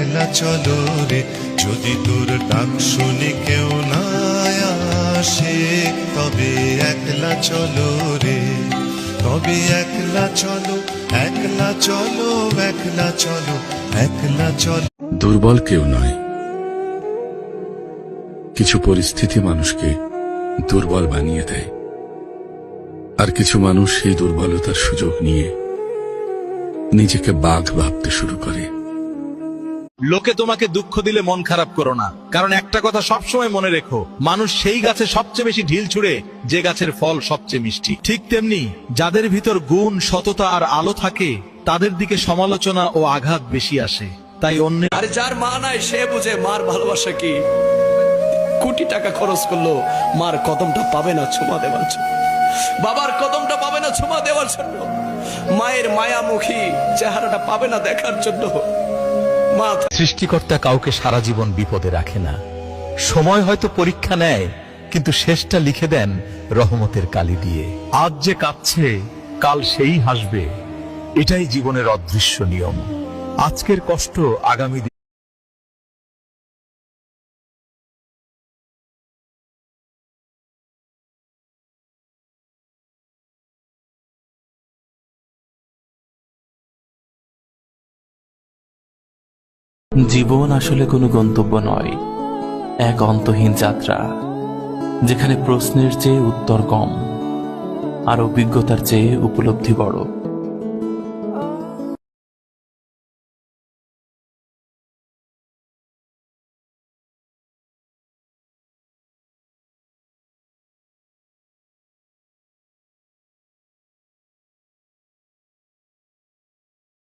একলা চলো রে, যদি তোর ডাক শুনে কেউ না আসে, তবে একলা চলো রে, তবে একলা চলো, একলা চলো, একলা চলো, একলা চলো। দুর্বল কেউ নয়, কিছু পরিস্থিতি মানুষকে দুর্বল বানিয়ে দেয়, আর কিছু মানুষ সেই দুর্বলতার সুযোগ নিয়ে নিজেকে বাঘ ভাবতে শুরু করে। লোকে তোমাকে দুঃখ দিলে মন খারাপ করো না, কারণ একটা কথা সবসময় মনে রেখো, মানুষ সেই গাছে সবচেয়ে বেশি ঢিল ছুঁড়ে যে গাছের ফল সবচেয়ে মিষ্টি। ঠিক তেমনি যাদের ভিতর গুণ, সততা আর আলো থাকে, তাদের দিকে সমালোচনা ও আঘাত বেশি আসে। তাই অন্যের আর যার মা নাই সে বুঝে মার ভালোবাসা কি। কোটি টাকা খরচ করলো মার কদমটা পাবে না ছোঁয়া দেওয়ার জন্য, বাবার কদমটা পাবে না ছোঁয়া দেওয়ার জন্য, মায়ের মায়ামুখী চেহারাটা পাবে না দেখার জন্য। মা সৃষ্টিকর্তা কাউকে সারা জীবন বিপদে রাখে না। সময় হয়তো পরীক্ষা নেয়, কিন্তু শেষটা লিখে দেন রহমতের কালি দিয়ে। আজ যে কাঁদছে কাল সেই হাসবে, এটাই জীবনের অদৃশ্য নিয়ম। আজকের কষ্ট আগামী জীবন আসলে কোনো গন্তব্য নয়, এক অন্তহীন যাত্রা, যেখানে প্রশ্নের চেয়ে উত্তর কম আর অভিজ্ঞতার চেয়ে উপলব্ধি বড়।